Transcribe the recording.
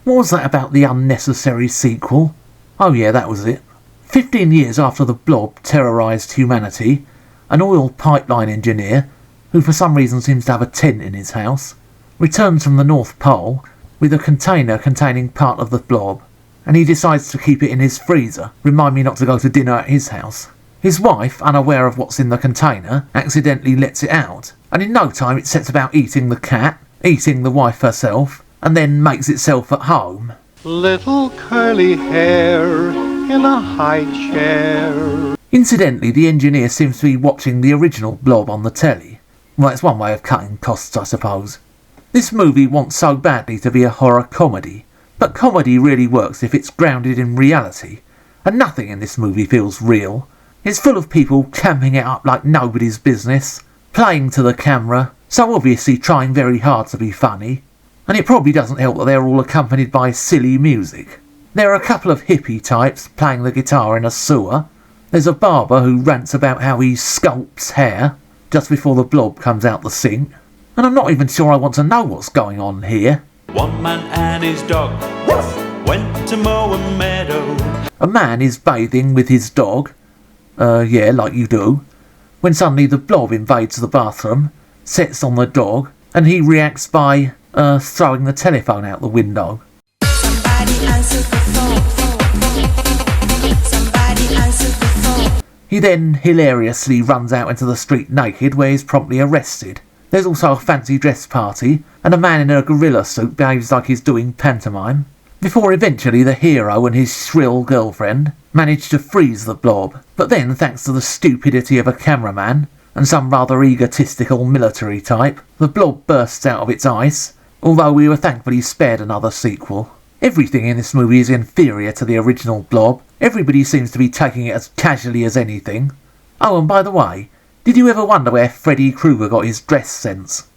What was that about the unnecessary sequel? Oh yeah, that was it. 15 years after the Blob terrorised humanity, an oil pipeline engineer, who for some reason seems to have a tent in his house, returns from the North Pole with a container containing part of the Blob, and he decides to keep it in his freezer. Remind me not to go to dinner at his house. His wife, unaware of what's in the container, accidentally lets it out, and in no time it sets about eating the cat, eating the wife herself, and then makes itself at home. Little curly hair in a high chair. Incidentally, the engineer seems to be watching the original Blob on the telly. Well, it's one way of cutting costs, I suppose. This movie wants so badly to be a horror comedy, but comedy really works if it's grounded in reality, and nothing in this movie feels real. It's full of people camping it up like nobody's business, playing to the camera, so obviously trying very hard to be funny, and it probably doesn't help that they're all accompanied by silly music. There are a couple of hippie types playing the guitar in a sewer. There's a barber who rants about how he sculpts hair just before the Blob comes out the sink, and I'm not even sure I want to know what's going on here. One man and his dog went to mow a meadow. A man is bathing with his dog, yeah, like you do, when suddenly the Blob invades the bathroom, sets on the dog, and he reacts by throwing the telephone out the window. Somebody answer the phone. Somebody answer the phone. He then hilariously runs out into the street naked, where he's promptly arrested. There's also a fancy dress party, and a man in a gorilla suit behaves like he's doing pantomime, before eventually the hero and his shrill girlfriend manage to freeze the Blob. But then, thanks to the stupidity of a cameraman and some rather egotistical military type, the Blob bursts out of its ice, although we were thankfully spared another sequel. Everything in this movie is inferior to the original Blob. Everybody seems to be taking it as casually as anything. Oh, and by the way, did you ever wonder where Freddy Krueger got his dress sense?